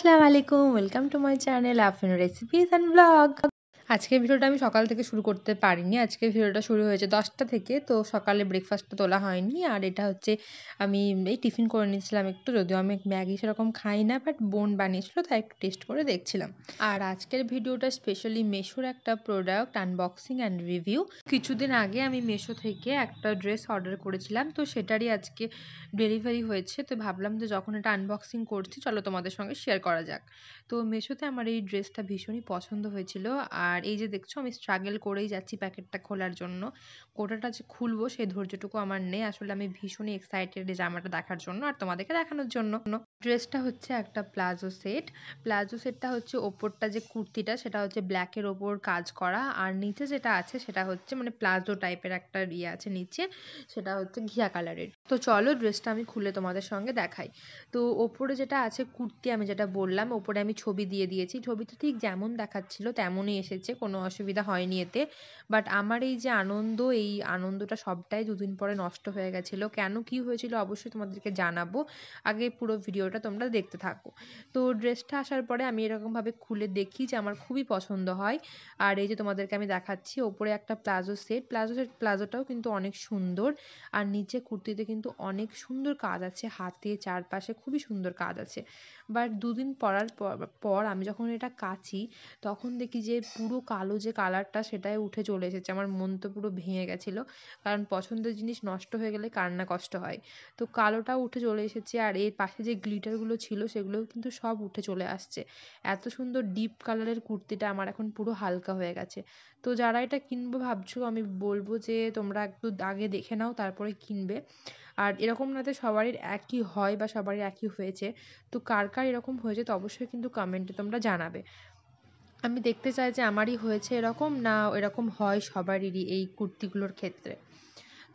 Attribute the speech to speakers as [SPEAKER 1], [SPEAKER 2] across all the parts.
[SPEAKER 1] আসসালামু আলাইকুম, welcome to my channel Afrin recipes and blog. আজকের ভিডিওটা আমি সকাল থেকে শুরু করতে পারিনি। আজকের ভিডিওটা শুরু হয়েছে 10টা থেকে, তো সকালে ব্রেকফাস্টটা তোলা হয়নি। আর এটা হচ্ছে আমি এই টিফিন করে নিয়েছিলাম একটু, যদিও আমি ম্যাগি সেরকম খাই না, বাট বোন বানিয়েছিল তাই একটু টেস্ট করে দেখছিলাম। আর আজকের ভিডিওটা স্পেশালি মেশোর একটা প্রোডাক্ট আনবক্সিং অ্যান্ড রিভিউ। কিছুদিন আগে আমি মেশো থেকে একটা ড্রেস অর্ডার করেছিলাম, তো সেটারই আজকে ডেলিভারি হয়েছে। তো ভাবলাম যে যখন এটা আনবক্সিং করছি, চলো তোমাদের সঙ্গে শেয়ার করা যাক। তো মেশোতে আমার এই ড্রেসটা ভীষণই পছন্দ হয়েছিল। আর এই যে দেখছো, আমি স্ট্রাগল করেই যাচ্ছি প্যাকেটটা খোলার জন্য। গোটাটা যে খুলবো সেই ধৈর্যটুকু আমার নেই। আসলে আমি ভীষণই এক্সাইটেড এই জামাটা দেখার জন্য আর তোমাদেরকে দেখানোর জন্য। ড্রেসটা হচ্ছে একটা প্লাজো সেট। প্লাজো সেটটা হচ্ছে ওপরটা যে কুর্তিটা সেটা হচ্ছে ব্ল্যাকের ওপর কাজ করা, আর নিচে যেটা আছে সেটা হচ্ছে মানে প্লাজো টাইপের একটা ইয়ে আছে নিচে, সেটা হচ্ছে ঘিয়া কালারের। তো চলো ড্রেসটা আমি খুলে তোমাদের সঙ্গে দেখাই। তো ওপরে যেটা আছে কুর্তি, আমি যেটা বললাম, ওপরে আমি ছবি দিয়ে দিয়েছি। ছবিটা ঠিক যেমন দেখাচ্ছিল তেমনই এসেছে, কোনো অসুবিধা হয়নি এতে। বাট আমার এই যে আনন্দ, এই আনন্দটা সবটাই দুদিন পরে নষ্ট হয়ে গেছিলো। কেন কি হয়েছিল অবশ্যই তোমাদেরকে জানাবো, আগে পুরো ভিডিওটা তোমরা দেখতে থাকো। তো ড্রেসটা আসার পরে আমি এরকমভাবে খুলে দেখি যে আমার খুবই পছন্দ হয়। আর এই যে তোমাদেরকে আমি দেখাচ্ছি, ওপরে একটা প্লাজো সেট, প্লাজোটাও কিন্তু অনেক সুন্দর। আর নিচে কুর্তিতে কিন্তু অনেক সুন্দর কাজ আছে, হাতে চারপাশে খুবই সুন্দর কাজ আছে। বাট দুদিন পরার পর আমি যখন এটা কাচি, তখন দেখি যে পুরো কালো যে কালারটা সেটাই উঠে চলে এসেছে। আমার মন তো পুরো ভেঙে গেছিলো, কারণ পছন্দের জিনিস নষ্ট হয়ে গেলে কার না কষ্ট হয়। তো কালোটাও উঠে চলে এসেছে, আর এর পাশে যে গ্লিটারগুলো ছিল সেগুলোও কিন্তু সব উঠে চলে আসছে। এত সুন্দর ডিপ কালারের কুর্তিটা আমার এখন পুরো হালকা হয়ে গেছে। তো যারা এটা কিনবো ভাবছো, আমি বলবো যে তোমরা একটু আগে দেখে নাও তারপরে কিনবে। আর এরকম না যে সবারই একই হয় বা সবারই একই হয়েছে। তো কার কার এরকম হয়েছে তো অবশ্যই কিন্তু কমেন্টে তোমরা জানাবে। আমি দেখতে চাই যে আমারই হয়েছে এরকম, না এরকম হয় সবারই এই কুর্তিগুলোর ক্ষেত্রে।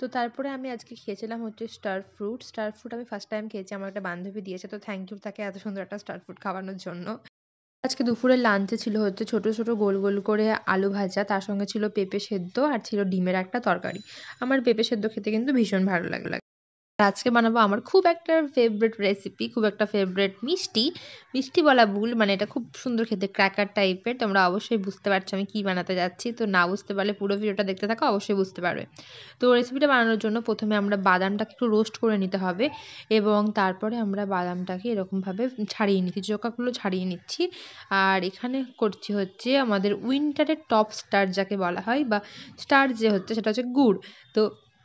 [SPEAKER 1] তো তারপরে আমি আজকে খেয়েছিলাম হচ্ছে স্টার ফ্রুট। স্টার ফ্রুট আমি ফার্স্ট টাইম খেয়েছি, আমার একটা বান্ধবী দিয়েছে, তো থ্যাংক ইউ তাকে এত সুন্দর একটা স্টার ফ্রুট খাওয়ানোর জন্য। আজকে দুপুরের লাঞ্চে ছিল হচ্ছে ছোট ছোট গোল গোল করে আলু ভাজা, তার সঙ্গে ছিল পেঁপে সেদ্ধ আর ছিল ডিমের একটা তরকারি। আমার পেঁপে সেদ্ধ খেতে কিন্তু ভীষণ ভালো লাগে। আজকে বানাবো আমার খুব একটা ফেভারিট রেসিপি, খুব একটা ফেভারিট মিষ্টি। মিষ্টি বলা ভুল, মানে এটা খুব সুন্দর খেতে, ক্র্যাকার টাইপের। তোমরা অবশ্যই বুঝতে পারছো আমি কি বানাতে যাচ্ছি, তো না বুঝতে পারলে পুরো ভিডিওটা দেখতে থাকো, অবশ্যই বুঝতে পারবে। তো রেসিপিটা বানানোর জন্য প্রথমে আমরা বাদামটাকে একটু রোস্ট করে নিতে হবে, এবং তারপরে আমরা বাদামটাকে এরকমভাবে ছাড়িয়ে নিচ্ছি, চোকাগুলো ছাড়িয়ে নিচ্ছি। আর এখানে করছি হচ্ছে আমাদের উইন্টারের টপ স্টার যাকে বলা হয়, বা স্টার যে হচ্ছে সেটা হচ্ছে গুড়। তো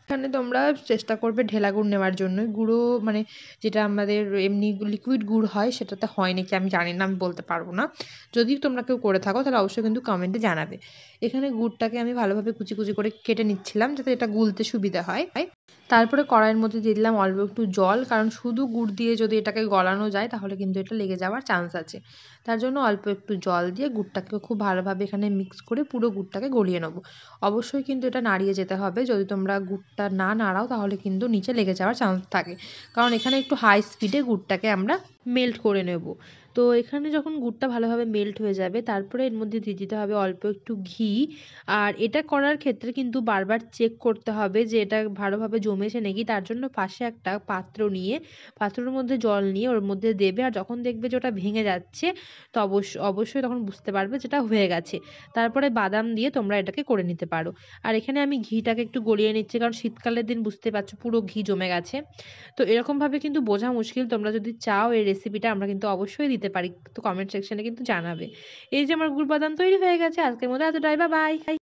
[SPEAKER 1] এখানে তোমরা চেষ্টা করবে ঢেলা গুড় নেওয়ার জন্য। গুঁড়ো মানে যেটা আমাদের এমনি লিকুইড গুড় হয় সেটাতে হয় নাকি আমি জানি না, আমি বলতে পারবো না। যদি তোমরা কেউ করে থাকো তাহলে অবশ্যই কিন্তু কমেন্টে জানাবে। এখানে গুড়টাকে আমি ভালোভাবে কুচি কুচি করে কেটে নিচ্ছিলাম যাতে এটা গুলতে সুবিধা হয়। তারপরে কড়াইয়ের মধ্যে দিয়ে দিলাম অল্প একটু জল, কারণ শুধু গুড় দিয়ে যদি এটাকে গলানো যায় তাহলে কিন্তু এটা লেগে যাওয়ার চান্স আছে। তার জন্য অল্প একটু জল দিয়ে গুড়টাকে খুব ভালোভাবে এখানে মিক্স করে পুরো গুড়টাকে গলিয়ে নেবো। অবশ্যই কিন্তু এটা নাড়িয়ে যেতে হবে, যদি তোমরা গুড়টা না নাড়াও তাহলে কিন্তু নিচে লেগে যাওয়ার চান্স থাকে, কারণ এখানে একটু হাই স্পিডে গুড়টাকে আমরা মেল্ট করে নেব। তো এখানে যখন গুড়টা ভালোভাবে মেল্ট হয়ে যাবে, তারপরে এর মধ্যে দিয়ে দিতে হবে অল্প একটু ঘি। আর এটা করার ক্ষেত্রে কিন্তু বারবার চেক করতে হবে যে এটা ভালোভাবে জমেছে নাকি, তার জন্য পাশে একটা পাত্র নিয়ে, পাত্রের মধ্যে জল নিয়ে ওর মধ্যে দেবে। আর যখন দেখবে যে ওটা ভেঙে যাচ্ছে, তো অবশ্যই তখন বুঝতে পারবে যেটা হয়ে গেছে। তারপরে বাদাম দিয়ে তোমরা এটাকে করে নিতে পারো। আর এখানে আমি ঘিটাকে একটু গলিয়ে নিচ্ছি, কারণ শীতকালের দিন বুঝতে পারছো পুরো ঘি জমে গেছে। তো এরকমভাবে কিন্তু বোঝা মুশকিল, তোমরা যদি চাও এই রেসিপিটা আমরা কিন্তু অবশ্যই দিতে পারি, তো কমেন্ট সেকশনে কিন্তু জানাবে। এই যে আমার গুড় বাদাম তৈরি হয়ে গেছে, আজকের মতো এতটাই, বাই বাই।